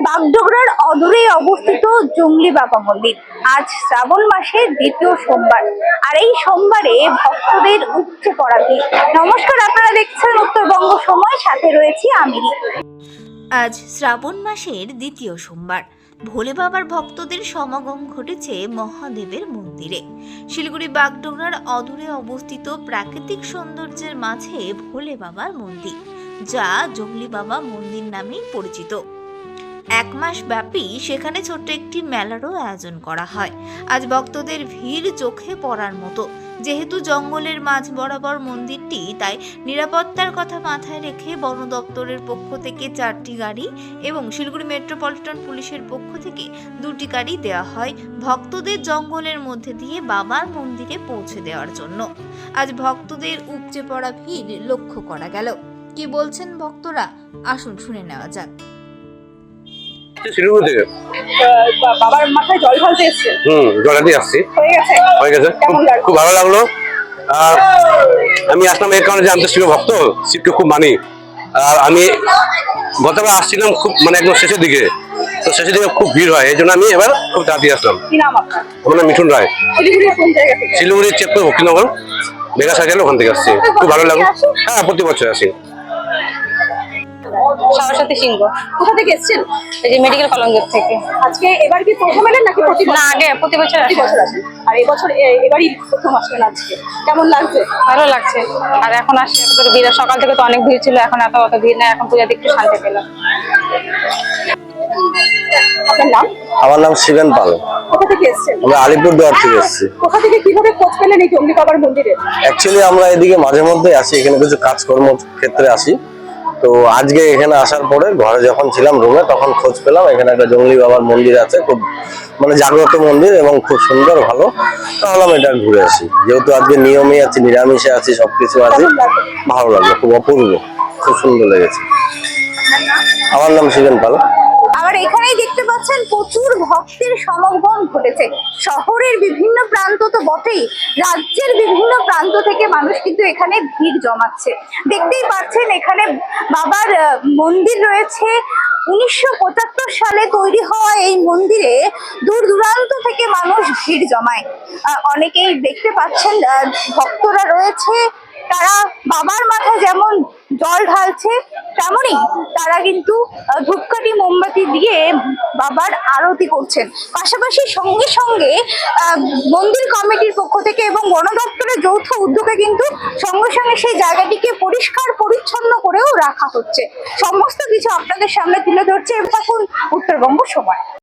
বাগডোগরার অদূরেই অবস্থিত জংলি বাবা মন্দির। আজ শ্রাবণ মাসের দ্বিতীয় সোমবার, আর এই সোমবারে ভক্তদের উপচে পড়া ভিড়। নমস্কার, আপনারা দেখছেন উত্তরবঙ্গ সময়, সাথে রয়েছি আমি। আজ শ্রাবণ মাসের দ্বিতীয় সোমবার, ভোলে বাবার ভক্তদের সমাগম ঘটেছে মহাদেবের মন্দিরে। শিলিগুড়ি বাগডোগরার অদূরে অবস্থিত প্রাকৃতিক সৌন্দর্যের মাঝে ভোলে বাবার মন্দির, যা জংলি বাবা মন্দির নামেই পরিচিত। এক মাস ব্যাপী সেখানে ছোট্ট একটি মেলারও আয়োজন করা হয়। আজ ভক্তদের ভিড় চোখে পড়ার মতো। যেহেতু জঙ্গলের মাঝ বরাবর মন্দিরটি, তাই নিরাপত্তার কথা মাথায় রেখে বন দপ্তরের পক্ষ থেকে 4টি গাড়ি এবং শিলিগুড়ি মেট্রোপলিটন পুলিশের পক্ষ থেকে 2টি গাড়ি দেওয়া হয় ভক্তদের জঙ্গলের মধ্যে দিয়ে বাবার মন্দিরে পৌঁছে দেওয়ার জন্য। আজ ভক্তদের উপচে পড়া ভিড় লক্ষ্য করা গেল। কি বলছেন ভক্তরা, আসুন শুনে নেওয়া যাক। শিলিগুড়ি থেকে বাবার মাথায় জল ঢালতে এসেছে। জল দিয়ে আসছি। হয়ে গেছে। খুব ভালো লাগলো। আমি আসলাম এই কারণে যে আমি তো শিব ভক্ত, শিবকে খুব মানি। আর আমি গতবার আসছিলাম খুব একদম শেষের দিকে, তো শেষের দিকে খুব ভিড় হয়, এই জন্য আমি এবার খুব তাড়াতাড়ি আসলাম। আমার নাম মিঠুন রায়, শিলিগুড়ি চেকপুর ভক্তিনগর মেগা সাইকেল, ওখান থেকে আসছি। খুব ভালো লাগলো। হ্যাঁ, প্রতি বছর আসি। সরস্বতী সিংহ। কোথা থেকে এসেছেন? এই যে মেডিকেল কলেজ থেকে। আজকে এবার কি প্রথম এলেন নাকি না, আগে প্রতি বছর আসি। আসেন? আর এবছর এবারই প্রথম আসলেন। আজকে কেমন লাগছে? ভালো লাগছে। আর এখন আসি এত ভিড়, সকাল থেকে তো অনেক ভিড় ছিল, এখন অত ভিড় নেই, এখন পূজাতে একটু শান্তি পেলাম। আপনার নাম? আমার নাম শিবেন পাল। কোথা থেকে এসেছেন? আমরা আলিপুরদুয়ার থেকে এসেছি। কোথা থেকে কিভাবে খোঁজ পেলেন এই জংলি বাবার মন্দিরে? অ্যাকচুয়ালি আমরা এদিকে মাঝে মধ্যে আসি, এখানে কিছু কাজকর্ম ক্ষেত্রে আসি। তো আজকে এখানে আসার পরে ঘরে যখন ছিলাম রুমে, তখন খোঁজ পেলাম এখানে একটা জংলি বাবার মন্দির আছে, খুব জাগ্রত মন্দির এবং খুব সুন্দর, ভালো। তাহলে এটা ঘুরে আসি, যেহেতু আজকে নিয়মে আছি, নিরামিষে আছি, সবকিছু আছে। ভালো লাগলো, খুব অপূর্ব, খুব সুন্দর লেগেছে। আমার নাম শিবেন পাল। আবার এখানেই দেখতে পাচ্ছেন প্রচুর ভক্তের সমাগম ঘটেছে। শহরের বিভিন্ন প্রান্ত তো বটেই, রাজ্যের বিভিন্ন প্রান্ত থেকে মানুষ কিন্তু এখানে ভিড় জমাচ্ছে। দেখতেই পাচ্ছেন এখানে বাবার মন্দির রয়েছে। 1975 সালে তৈরি হওয়া এই মন্দিরে দূর দূরান্ত থেকে মানুষ ভিড় জমায়। অনেকেই দেখতে পাচ্ছেন ভক্তরা রয়েছে, তারা বাবার মাথায় যেমন জল ঢালছে, তেমনই তারা কিন্তু ধূপকাঠি মোমবাতি দিয়ে বাবার আরতি করছেন। পাশাপাশি সঙ্গে সঙ্গে মন্দির কমিটির পক্ষ থেকে এবং বন দপ্তরের যৌথ উদ্যোগে কিন্তু সঙ্গে সঙ্গে সেই জায়গাটিকে পরিষ্কার পরিচ্ছন্ন করেও রাখা হচ্ছে। সমস্ত কিছু আপনাদের সামনে তুলে ধরছে। এবং উত্তরবঙ্গ সময়।